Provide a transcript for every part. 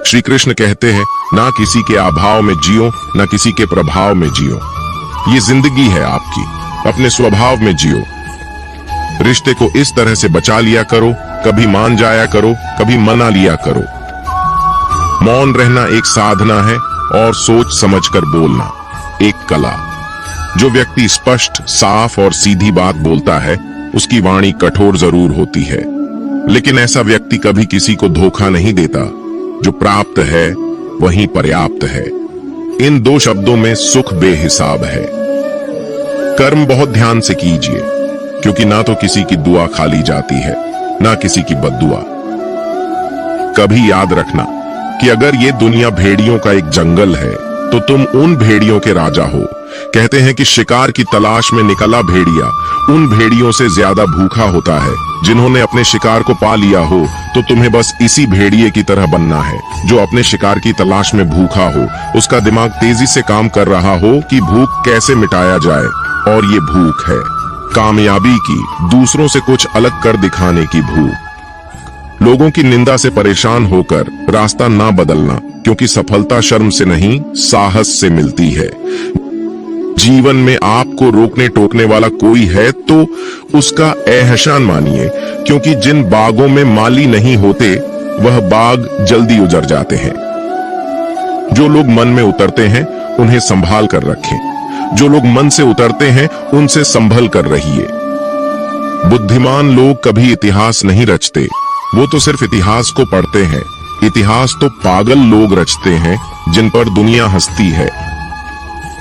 श्री कृष्ण कहते हैं, ना किसी के अभाव में जियो, ना किसी के प्रभाव में जियो। ये जिंदगी है आपकी, अपने स्वभाव में जियो। रिश्ते को इस तरह से बचा लिया करो, कभी मान जाया करो, कभी मना लिया करो। मौन रहना एक साधना है और सोच समझकर बोलना एक कला। जो व्यक्ति स्पष्ट, साफ और सीधी बात बोलता है, उसकी वाणी कठोर जरूर होती है, लेकिन ऐसा व्यक्ति कभी किसी को धोखा नहीं देता। जो प्राप्त है वही पर्याप्त है। इन दो शब्दों में सुख बेहिसाब है। कर्म बहुत ध्यान से कीजिए, क्योंकि ना तो किसी की दुआ खाली जाती है, ना किसी की बद्दुआ। कभी याद रखना कि अगर ये दुनिया भेड़ियों का एक जंगल है, तो तुम उन भेड़ियों के राजा हो। कहते हैं कि शिकार की तलाश में निकला भेड़िया उन भेड़ियों से ज्यादा भूखा होता है। जिन्होंने अपने शिकार को पा लिया हो, तो तुम्हें बस इसी भेड़िए की तरह बनना है, जो अपने शिकार की तलाश में भूखा हो। उसका दिमाग तेजी से काम कर रहा हो कि भूख कैसे मिटाया जाए, और ये भूख है कामयाबी की, दूसरों से कुछ अलग कर दिखाने की भूख। लोगों की निंदा से परेशान होकर रास्ता ना बदलना, क्योंकि सफलता शर्म से नहीं, साहस से मिलती है। जीवन में आपको रोकने टोकने वाला कोई है तो उसका एहसान मानिए, क्योंकि जिन बागों में माली नहीं होते, वह बाग जल्दी उजड़ जाते हैं। जो लोग मन में उतरते हैं, उन्हें संभाल कर रखें। जो लोग मन से उतरते हैं, उनसे संभल कर रहिए। बुद्धिमान लोग कभी इतिहास नहीं रचते, वो तो सिर्फ इतिहास को पढ़ते हैं। इतिहास तो पागल लोग रचते हैं, जिन पर दुनिया हंसती है।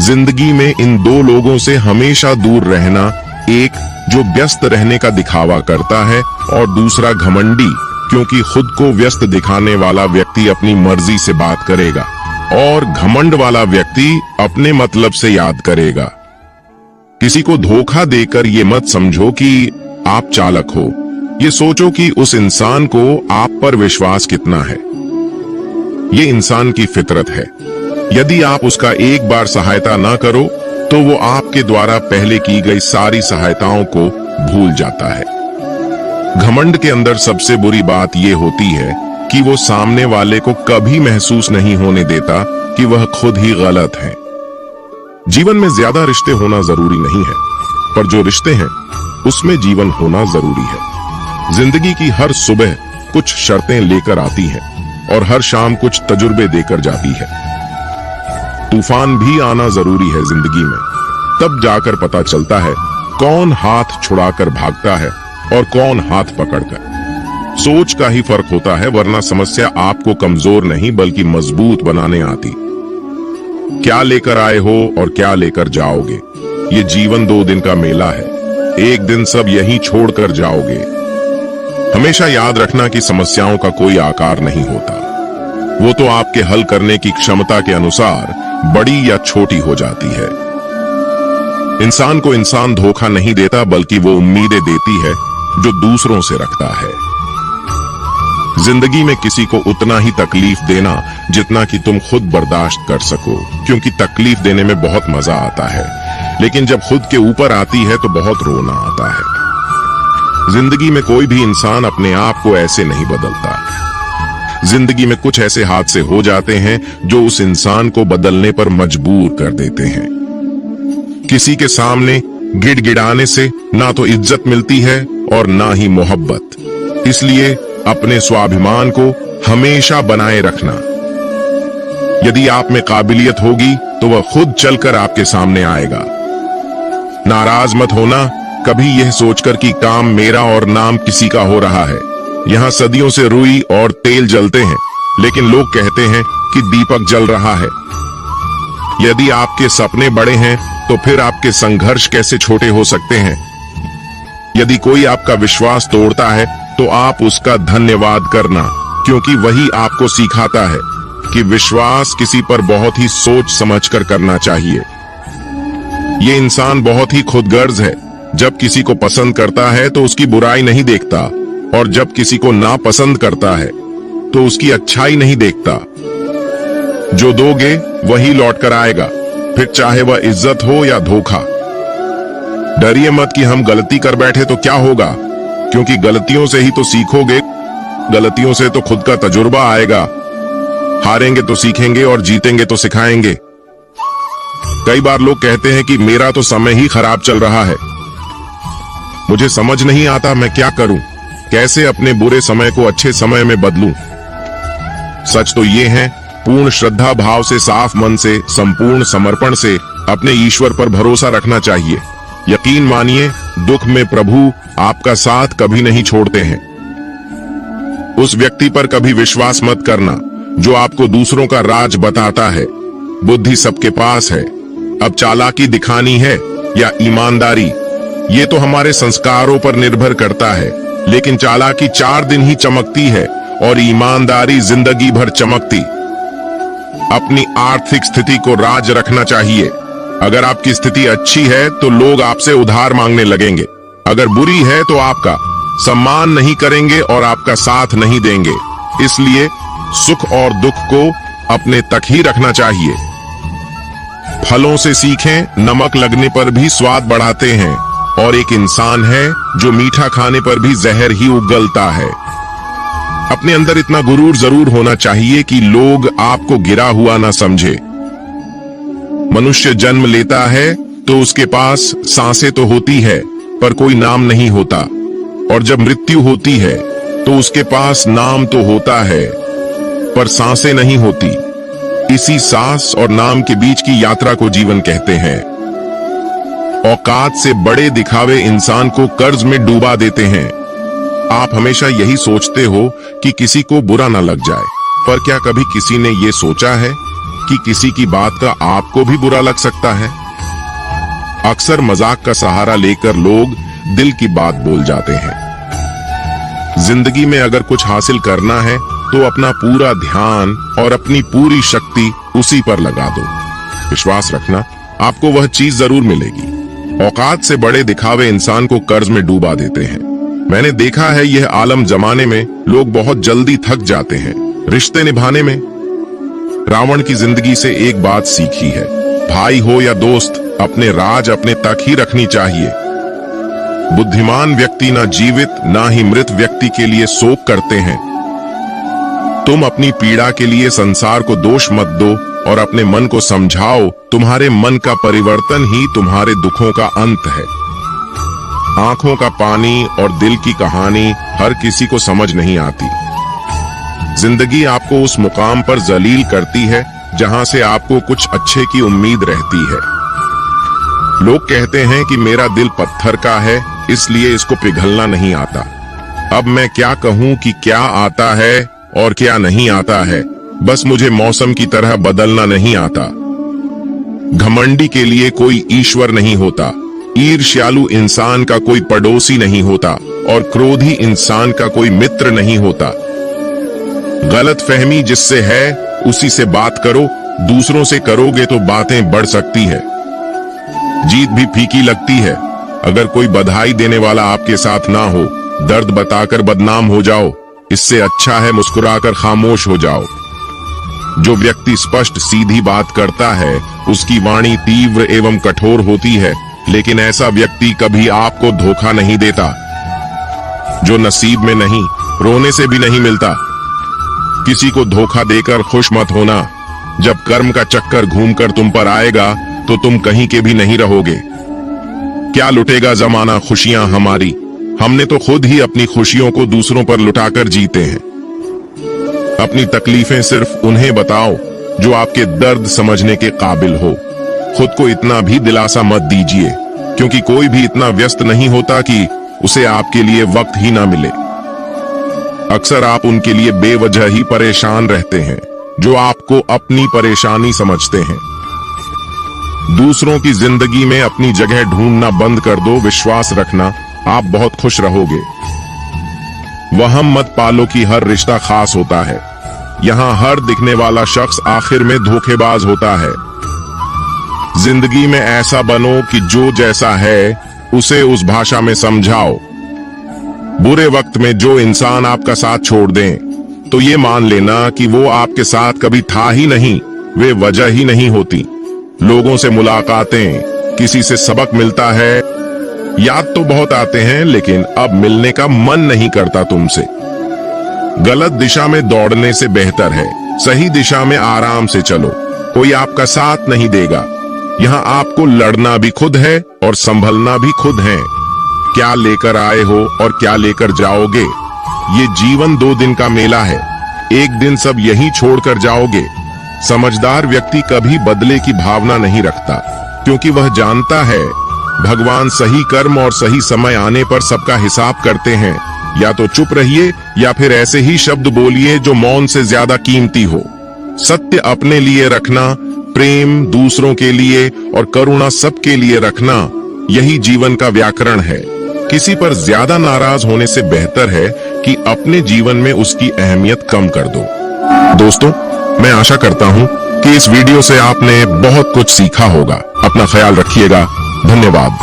जिंदगी में इन दो लोगों से हमेशा दूर रहना, एक जो व्यस्त रहने का दिखावा करता है, और दूसरा घमंडी, क्योंकि खुद को व्यस्त दिखाने वाला व्यक्ति अपनी मर्जी से बात करेगा, और घमंड वाला व्यक्ति अपने मतलब से याद करेगा। किसी को धोखा देकर ये मत समझो कि आप चालाक हो, ये सोचो कि उस इंसान को आप पर विश्वास कितना है। ये इंसान की फितरत है। यदि आप उसका एक बार सहायता ना करो, तो वो आपके द्वारा पहले की गई सारी सहायताओं को भूल जाता है। घमंड के अंदर सबसे बुरी बात ये होती है कि वो सामने वाले को कभी महसूस नहीं होने देता कि वह खुद ही गलत है। जीवन में ज्यादा रिश्ते होना जरूरी नहीं है, पर जो रिश्ते हैं उसमें जीवन होना जरूरी है। जिंदगी की हर सुबह कुछ शर्तें लेकर आती है, और हर शाम कुछ तजुर्बे देकर जाती है। तूफान भी आना जरूरी है जिंदगी में, तब जाकर पता चलता है कौन हाथ छुड़ाकर भागता है और कौन हाथ पकड़कर। सोच का ही फर्क होता है, वरना समस्या आपको कमजोर नहीं बल्कि मजबूत बनाने आती। क्या लेकर आए हो और क्या लेकर जाओगे, ये जीवन 2 दिन का मेला है। एक दिन सब यहीं छोड़कर जाओगे। हमेशा याद रखना कि समस्याओं का कोई आकार नहीं होता, वो तो आपके हल करने की क्षमता के अनुसार बड़ी या छोटी हो जाती है। इंसान को इंसान धोखा नहीं देता, बल्कि वो उम्मीदें देती है जो दूसरों से रखता है। जिंदगी में किसी को उतना ही तकलीफ देना जितना कि तुम खुद बर्दाश्त कर सको, क्योंकि तकलीफ देने में बहुत मजा आता है, लेकिन जब खुद के ऊपर आती है तो बहुत रोना आता है। जिंदगी में कोई भी इंसान अपने आप को ऐसे नहीं बदलता। जिंदगी में कुछ ऐसे हादसे हो जाते हैं जो उस इंसान को बदलने पर मजबूर कर देते हैं। किसी के सामने गिड़गिड़ाने से ना तो इज्जत मिलती है और ना ही मोहब्बत। इसलिए अपने स्वाभिमान को हमेशा बनाए रखना। यदि आप में काबिलियत होगी तो वह खुद चलकर आपके सामने आएगा। नाराज मत होना कभी यह सोचकर कि काम मेरा और नाम किसी का हो रहा है। यहाँ सदियों से रुई और तेल जलते हैं, लेकिन लोग कहते हैं कि दीपक जल रहा है। यदि आपके सपने बड़े हैं तो फिर आपके संघर्ष कैसे छोटे हो सकते हैं। यदि कोई आपका विश्वास तोड़ता है तो आप उसका धन्यवाद करना, क्योंकि वही आपको सिखाता है कि विश्वास किसी पर बहुत ही सोच समझकर करना चाहिए। ये इंसान बहुत ही खुदगर्ज है। जब किसी को पसंद करता है तो उसकी बुराई नहीं देखता, और जब किसी को नापसंद करता है तो उसकी अच्छाई नहीं देखता। जो दोगे वही लौट कर आएगा, फिर चाहे वह इज्जत हो या धोखा। डरिए मत कि हम गलती कर बैठे तो क्या होगा, क्योंकि गलतियों से ही तो सीखोगे। गलतियों से तो खुद का तजुर्बा आएगा। हारेंगे तो सीखेंगे और जीतेंगे तो सिखाएंगे। कई बार लोग कहते हैं कि मेरा तो समय ही खराब चल रहा है, मुझे समझ नहीं आता मैं क्या करूं, कैसे अपने बुरे समय को अच्छे समय में बदलूं। सच तो ये है, पूर्ण श्रद्धा भाव से, साफ मन से, संपूर्ण समर्पण से अपने ईश्वर पर भरोसा रखना चाहिए। यकीन मानिए, दुख में प्रभु आपका साथ कभी नहीं छोड़ते हैं। उस व्यक्ति पर कभी विश्वास मत करना जो आपको दूसरों का राज बताता है। बुद्धि सबके पास है, अब चालाकी दिखानी है या ईमानदारी, ये तो हमारे संस्कारों पर निर्भर करता है। लेकिन चालाकी 4 दिन ही चमकती है और ईमानदारी जिंदगी भर चमकती। अपनी आर्थिक स्थिति को राज रखना चाहिए। अगर आपकी स्थिति अच्छी है तो लोग आपसे उधार मांगने लगेंगे, अगर बुरी है तो आपका सम्मान नहीं करेंगे और आपका साथ नहीं देंगे। इसलिए सुख और दुख को अपने तक ही रखना चाहिए। फलों से सीखें, नमक लगने पर भी स्वाद बढ़ाते हैं, और एक इंसान है जो मीठा खाने पर भी जहर ही उगलता है। अपने अंदर इतना गुरूर जरूर होना चाहिए कि लोग आपको गिरा हुआ ना समझे। मनुष्य जन्म लेता है तो उसके पास सांसें तो होती है पर कोई नाम नहीं होता, और जब मृत्यु होती है तो उसके पास नाम तो होता है पर सांसें नहीं होती। इसी सांस और नाम के बीच की यात्रा को जीवन कहते हैं। औकात से बड़े दिखावे इंसान को कर्ज में डूबा देते हैं। आप हमेशा यही सोचते हो कि किसी को बुरा ना लग जाए, पर क्या कभी किसी ने ये सोचा है कि किसी की बात का आपको भी बुरा लग सकता है? अक्सर मजाक का सहारा लेकर लोग दिल की बात बोल जाते हैं। जिंदगी में अगर कुछ हासिल करना है तो अपना पूरा ध्यान और अपनी पूरी शक्ति उसी पर लगा दो। विश्वास रखना, आपको वह चीज जरूर मिलेगी। औकात से बड़े दिखावे इंसान को कर्ज में डूबा देते हैं। मैंने देखा है यह आलम जमाने में लोग बहुत जल्दी थक जाते हैं रिश्ते निभाने में। रावण की जिंदगी से एक बात सीखी है, भाई हो या दोस्त, अपने राज अपने तक ही रखनी चाहिए। बुद्धिमान व्यक्ति ना जीवित ना ही मृत व्यक्ति के लिए शोक करते हैं। तुम अपनी पीड़ा के लिए संसार को दोष मत दो और अपने मन को समझाओ, तुम्हारे मन का परिवर्तन ही तुम्हारे दुखों का अंत है। आंखों का पानी और दिल की कहानी हर किसी को समझ नहीं आती। जिंदगी आपको उस मुकाम पर जलील करती है जहां से आपको कुछ अच्छे की उम्मीद रहती है। लोग कहते हैं कि मेरा दिल पत्थर का है इसलिए इसको पिघलना नहीं आता। अब मैं क्या कहूं कि क्या आता है और क्या नहीं आता है, बस मुझे मौसम की तरह बदलना नहीं आता। घमंडी के लिए कोई ईश्वर नहीं होता, ईर्ष्यालु इंसान का कोई पड़ोसी नहीं होता और क्रोधी इंसान का कोई मित्र नहीं होता। गलतफहमी जिससे है उसी से बात करो, दूसरों से करोगे तो बातें बढ़ सकती है। जीत भी फीकी लगती है। अगर कोई बधाई देने वाला आपके साथ ना हो, दर्द बताकर बदनाम हो जाओ, इससे अच्छा है मुस्कुराकर खामोश हो जाओ। जो व्यक्ति स्पष्ट सीधी बात करता है उसकी वाणी तीव्र एवं कठोर होती है, लेकिन ऐसा व्यक्ति कभी आपको धोखा नहीं देता। जो नसीब में नहीं, रोने से भी नहीं मिलता। किसी को धोखा देकर खुश मत होना। जब कर्म का चक्कर घूमकर तुम पर आएगा तो तुम कहीं के भी नहीं रहोगे। क्या लुटेगा जमाना खुशियां हमारी, हमने तो खुद ही अपनी खुशियों को दूसरों पर लुटाकर जीते हैं। अपनी तकलीफें सिर्फ उन्हें बताओ जो आपके दर्द समझने के काबिल हो। खुद को इतना भी दिलासा मत दीजिए, क्योंकि कोई भी इतना व्यस्त नहीं होता कि उसे आपके लिए वक्त ही ना मिले। अक्सर आप उनके लिए बेवजह ही परेशान रहते हैं जो आपको अपनी परेशानी समझते हैं। दूसरों की जिंदगी में अपनी जगह ढूंढना बंद कर दो। विश्वास रखना, आप बहुत खुश रहोगे। वहम मत पालो कि हर रिश्ता खास होता है। यहाँ हर दिखने वाला शख्स आखिर में धोखेबाज होता है। जिंदगी में ऐसा बनो कि जो जैसा है उसे उस भाषा में समझाओ। बुरे वक्त में जो इंसान आपका साथ छोड़ दें तो ये मान लेना कि वो आपके साथ कभी था ही नहीं, वे वजह ही नहीं होती। लोगों से मुलाकातें, किसी से सबक मिलता है, याद तो बहुत आते हैं लेकिन अब मिलने का मन नहीं करता तुमसे। गलत दिशा में दौड़ने से बेहतर है सही दिशा में आराम से चलो, कोई आपका साथ नहीं देगा। यहाँ आपको लड़ना भी खुद है और संभलना भी खुद है। क्या लेकर आए हो और क्या लेकर जाओगे, ये जीवन 2 दिन का मेला है। एक दिन सब यहीं छोड़कर जाओगे। समझदार व्यक्ति कभी बदले की भावना नहीं रखता, क्योंकि वह जानता है भगवान सही कर्म और सही समय आने पर सबका हिसाब करते हैं। या तो चुप रहिए या फिर ऐसे ही शब्द बोलिए जो मौन से ज्यादा कीमती हो। सत्य अपने लिए रखना, प्रेम दूसरों के लिए और करुणा सबके लिए रखना, यही जीवन का व्याकरण है। किसी पर ज्यादा नाराज होने से बेहतर है कि अपने जीवन में उसकी अहमियत कम कर दो। दोस्तों, मैं आशा करता हूं कि इस वीडियो से आपने बहुत कुछ सीखा होगा। अपना ख्याल रखिएगा। धन्यवाद।